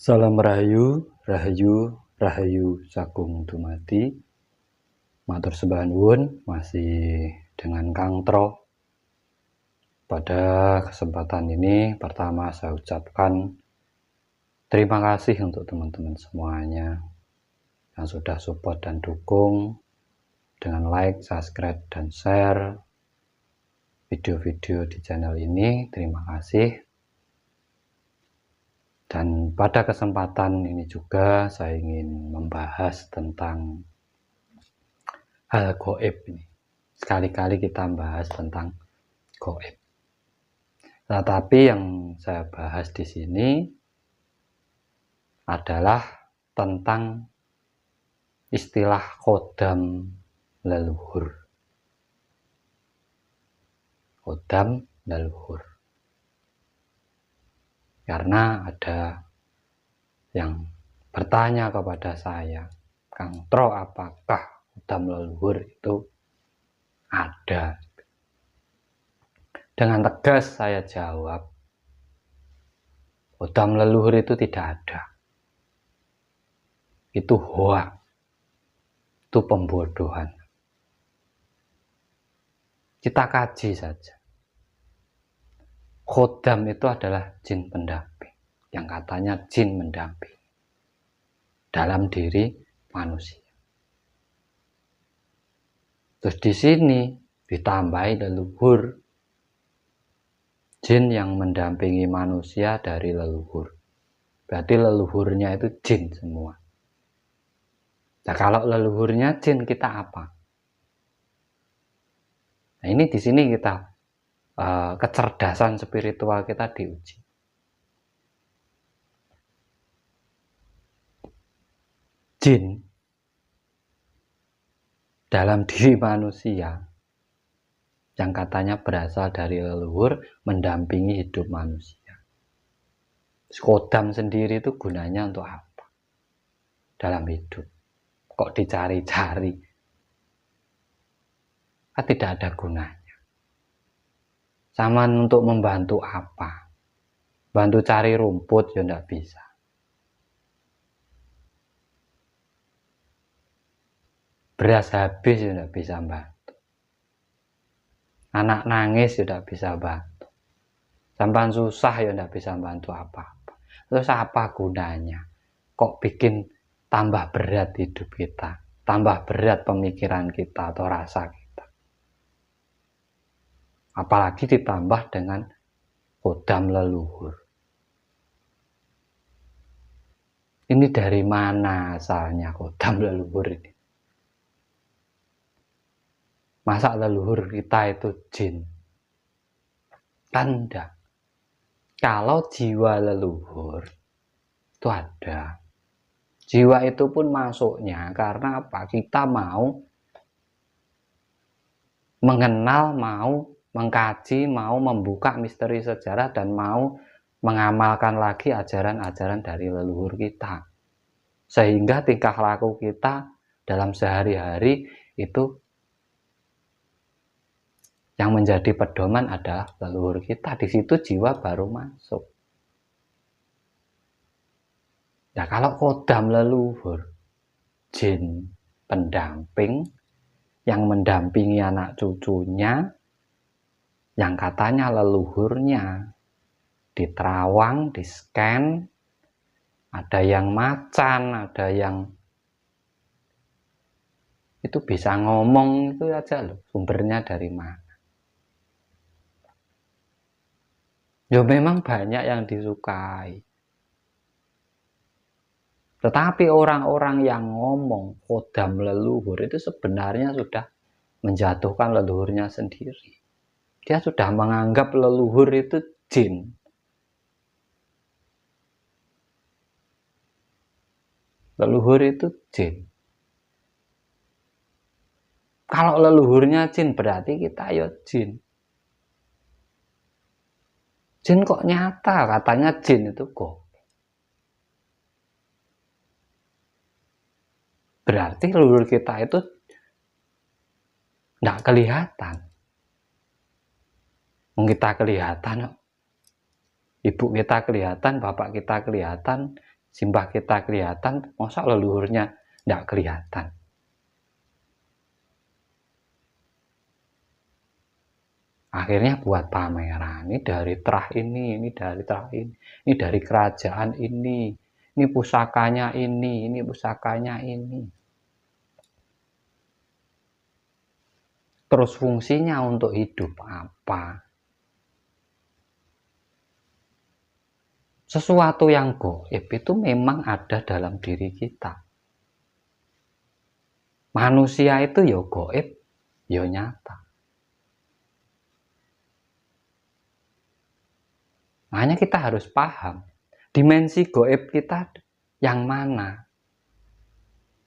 Salam Rahayu, Rahayu, Rahayu Sagung Dumadi. Matur sembah nuwun, masih dengan Kang Tro. Pada kesempatan ini pertama saya ucapkan terima kasih untuk teman-teman semuanya yang sudah support dan dukung dengan like, subscribe, dan share video-video di channel ini. Terima kasih. Dan pada kesempatan ini juga saya ingin membahas tentang hal gaib ini. Sekali-kali kita bahas tentang gaib. Tetapi yang saya bahas di sini adalah tentang istilah kodam leluhur. Kodam leluhur. Karena ada yang bertanya kepada saya, Kang Tro, apakah kodam leluhur itu ada? Dengan tegas saya jawab, kodam leluhur itu tidak ada. Itu hoak, itu pembodohan. Kita kaji saja. Kodam itu adalah jin pendamping, yang katanya jin mendamping dalam diri manusia. Terus di sini ditambahi leluhur, jin yang mendampingi manusia dari leluhur. Berarti leluhurnya itu jin semua. Nah, kalau leluhurnya jin, kita apa? Nah, ini di sini kita kecerdasan spiritual kita diuji. Jin dalam diri manusia yang katanya berasal dari leluhur mendampingi hidup manusia. Kodam sendiri itu gunanya untuk apa? Dalam hidup. Kok dicari-cari? Kan tidak ada gunanya. Sama untuk membantu apa? Bantu cari rumput ya tidak bisa. Beras habis ya tidak bisa bantu. Anak nangis ya tidak bisa bantu. Sampan susah ya tidak bisa bantu apa-apa. Terus apa gunanya? Kok bikin tambah berat hidup kita? Tambah berat pemikiran kita atau rasa kita? Apalagi ditambah dengan kodam leluhur. Ini dari mana asalnya kodam leluhur ini? Masa leluhur kita itu jin? Kan enggak. Kalau jiwa leluhur itu ada. Jiwa itu pun masuknya karena apa? Kita mau mengenal, mau mengkaji, mau membuka misteri sejarah, dan mau mengamalkan lagi ajaran-ajaran dari leluhur kita. Sehingga tingkah laku kita dalam sehari-hari itu yang menjadi pedoman adalah leluhur kita. Di situ jiwa baru masuk. Nah, kalau kodam leluhur, jin pendamping yang mendampingi anak cucunya, yang katanya leluhurnya diterawang, di-scan, ada yang macan, ada yang itu bisa ngomong, itu aja loh, sumbernya dari mana. Ya memang banyak yang disukai. Tetapi orang-orang yang ngomong kodam leluhur itu sebenarnya sudah menjatuhkan leluhurnya sendiri. Dia sudah menganggap leluhur itu jin. Leluhur itu jin. Kalau leluhurnya jin berarti kita ya jin. Jin kok nyata, katanya jin itu kok. Berarti leluhur kita itu tidak kelihatan. Kita kelihatan, ibu kita kelihatan, bapak kita kelihatan, simbah kita kelihatan, masa leluhurnya nggak kelihatan. Akhirnya buat pameran, ini dari terah ini dari terah ini dari kerajaan ini pusakanya ini pusakanya ini. Terus fungsinya untuk hidup apa? Sesuatu yang gaib itu memang ada dalam diri kita. Manusia itu ya gaib, ya nyata. Makanya kita harus paham, dimensi gaib kita yang mana?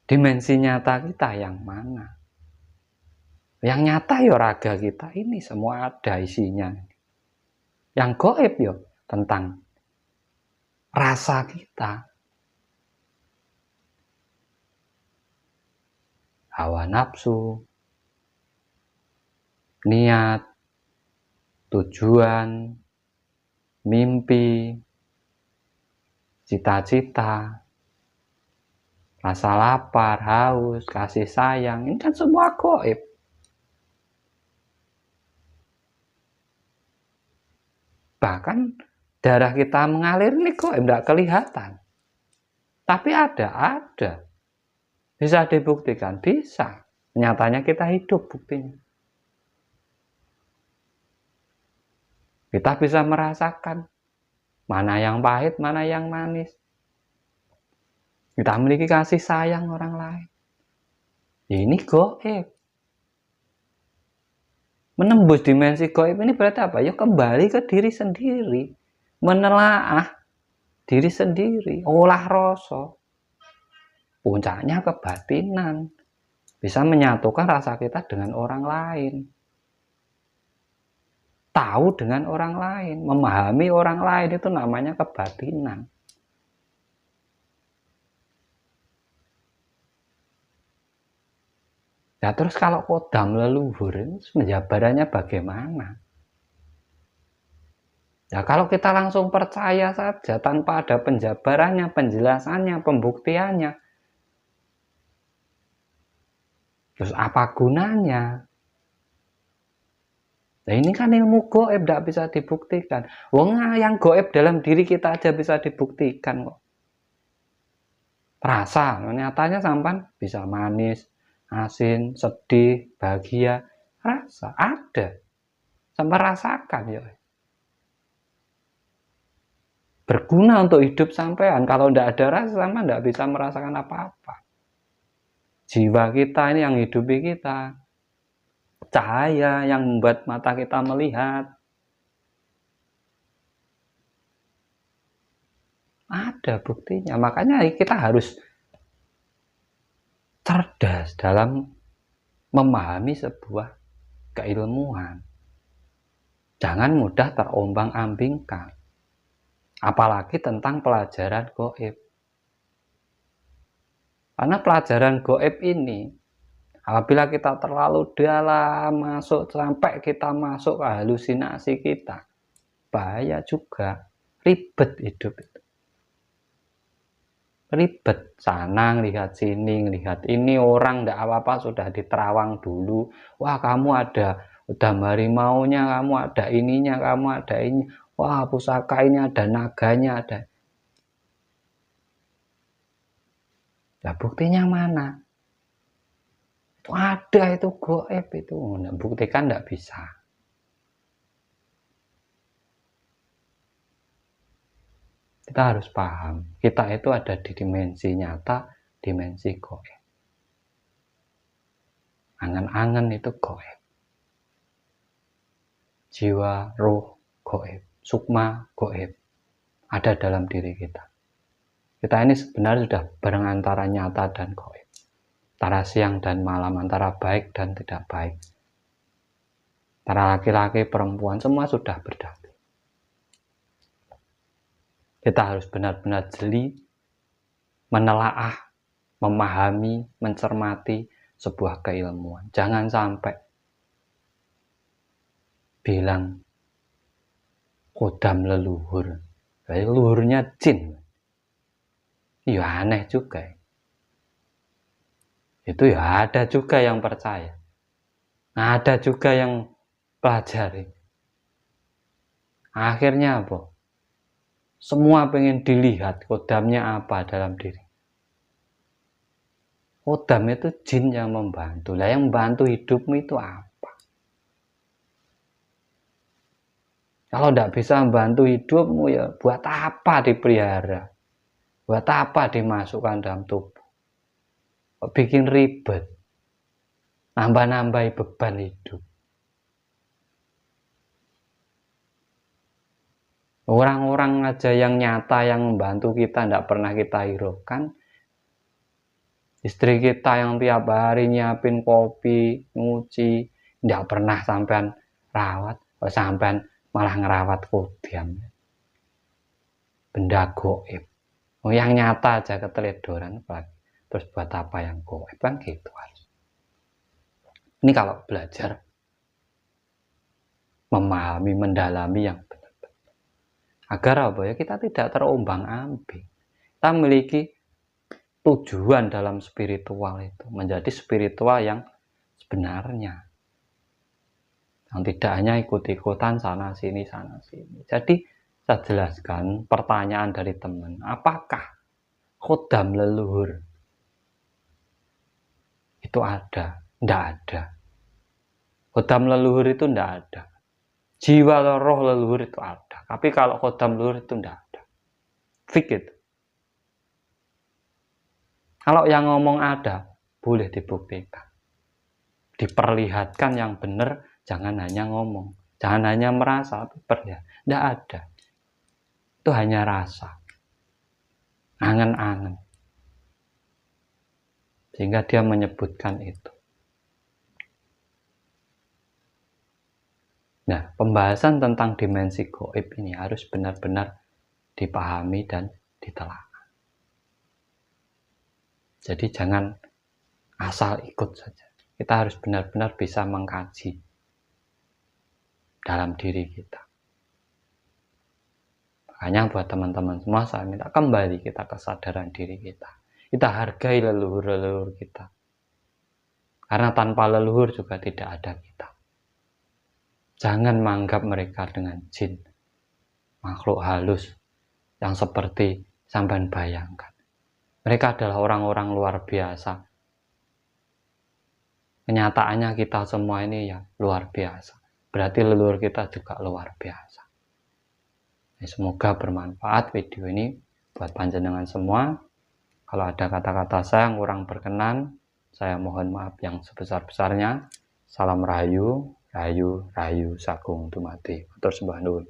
Dimensi nyata kita yang mana? Yang nyata ya raga kita ini semua ada isinya. Yang gaib ya tentang rasa kita, hawa nafsu, niat, tujuan, mimpi, cita-cita, rasa lapar, haus, kasih sayang, ini kan semua gaib. Bahkan darah kita mengalir ini gaib, tidak kelihatan. Tapi ada. Bisa dibuktikan, bisa. Nyatanya kita hidup buktinya. Kita bisa merasakan mana yang pahit, mana yang manis. Kita memiliki kasih sayang orang lain. Ini gaib. Menembus dimensi gaib ini berarti apa? Ya kembali ke diri sendiri. Menelaah diri sendiri. Olah rasa. Puncaknya kebatinan. Bisa menyatukan rasa kita dengan orang lain. Tahu dengan orang lain. Memahami orang lain itu namanya kebatinan. Nah terus kalau kodam leluhur penjabarannya bagaimana? Ya kalau kita langsung percaya saja tanpa ada penjabarannya, penjelasannya, pembuktiannya, terus apa gunanya? Nah ini kan ilmu gaib tidak bisa dibuktikan. Wong yang gaib dalam diri kita aja bisa dibuktikan kok. Rasa, nyatanya sampan bisa manis, asin, sedih, bahagia, rasa ada. Sampai rasakan ya. Berguna untuk hidup sampean. Kalau tidak ada rasa, sampean tidak bisa merasakan apa-apa. Jiwa kita ini yang hidupi kita. Cahaya yang membuat mata kita melihat. Ada buktinya. Makanya kita harus cerdas dalam memahami sebuah keilmuan. Jangan mudah terombang-ambingkan. Apalagi tentang pelajaran gaib. Karena pelajaran gaib ini, apabila kita terlalu dalam masuk sampai kita masuk ke halusinasi kita, bahaya juga, ribet hidup itu. Ribet, sana lihat sini, lihat ini orang ndak apa-apa sudah diterawang dulu. Wah kamu ada udah harimaunya, kamu ada ininya, kamu ada ini. Wah pusaka ini ada naganya, ada. Nah buktinya mana? Itu ada itu gaib itu. Nah, buktikan ndak bisa. Kita harus paham, kita itu ada di dimensi nyata, dimensi gaib. Angan-angan itu gaib. Jiwa, roh, gaib. Sukma, gaib. Ada dalam diri kita. Kita ini sebenarnya sudah bareng antara nyata dan gaib. Antara siang dan malam, antara baik dan tidak baik. Antara laki-laki, perempuan, semua sudah berdamai. Kita harus benar-benar jeli, menelaah, memahami, mencermati sebuah keilmuan. Jangan sampai bilang kodam leluhur. Leluhurnya jin. Ya aneh juga. Itu ya ada juga yang percaya. Nah, ada juga yang pelajari. Akhirnya apa? Semua pengen dilihat kodamnya apa dalam diri. Kodam itu jin yang membantu. Lah yang membantu hidupmu itu apa? Kalau tidak bisa membantu hidupmu ya buat apa dipelihara? Buat apa dimasukkan dalam tubuh? Bikin ribet. Nambah-nambahi beban hidup. Orang-orang aja yang nyata yang membantu kita tidak pernah kita hiraukan. Istri kita yang tiap hari nyiapin kopi, nyuci, tidak pernah sampean rawat, sampean malah ngerawat kodam. Benda goib. Yang nyata aja keteledoran, terus buat apa yang goib kan gitu harus. Ini kalau belajar memahami, mendalami yang benar-benar. Agar apa ya, kita tidak terombang-ambing. Kita memiliki tujuan dalam spiritual itu, menjadi spiritual yang sebenarnya. Yang tidak hanya ikut-ikutan sana sini. Jadi saya jelaskan pertanyaan dari teman, apakah kodam leluhur itu ada? Tidak ada. Kodam leluhur itu tidak ada. Jiwa roh leluhur itu ada. Tapi kalau kodam leluhur itu tidak ada. Fix itu. Kalau yang ngomong ada, boleh dibuktikan. Diperlihatkan yang benar, jangan hanya ngomong. Jangan hanya merasa, tidak ada. Itu hanya rasa. Angan-angan. Sehingga dia menyebutkan itu. Nah, pembahasan tentang dimensi gaib ini harus benar-benar dipahami dan ditelaah. Jadi jangan asal ikut saja. Kita harus benar-benar bisa mengkaji dalam diri kita. Makanya buat teman-teman semua saya minta kembali kita kesadaran diri kita. Kita hargai leluhur-leluhur kita. Karena tanpa leluhur juga tidak ada kita. Jangan menganggap mereka dengan jin, makhluk halus yang seperti sampean bayangkan. Mereka adalah orang-orang luar biasa. Kenyataannya kita semua ini ya luar biasa. Berarti leluhur kita juga luar biasa. Semoga bermanfaat video ini buat panjenengan semua. Kalau ada kata-kata saya yang kurang berkenan, saya mohon maaf yang sebesar-besarnya. Salam rahayu, rahayu, rahayu, sagung dumadi. Matur sembah nuwun.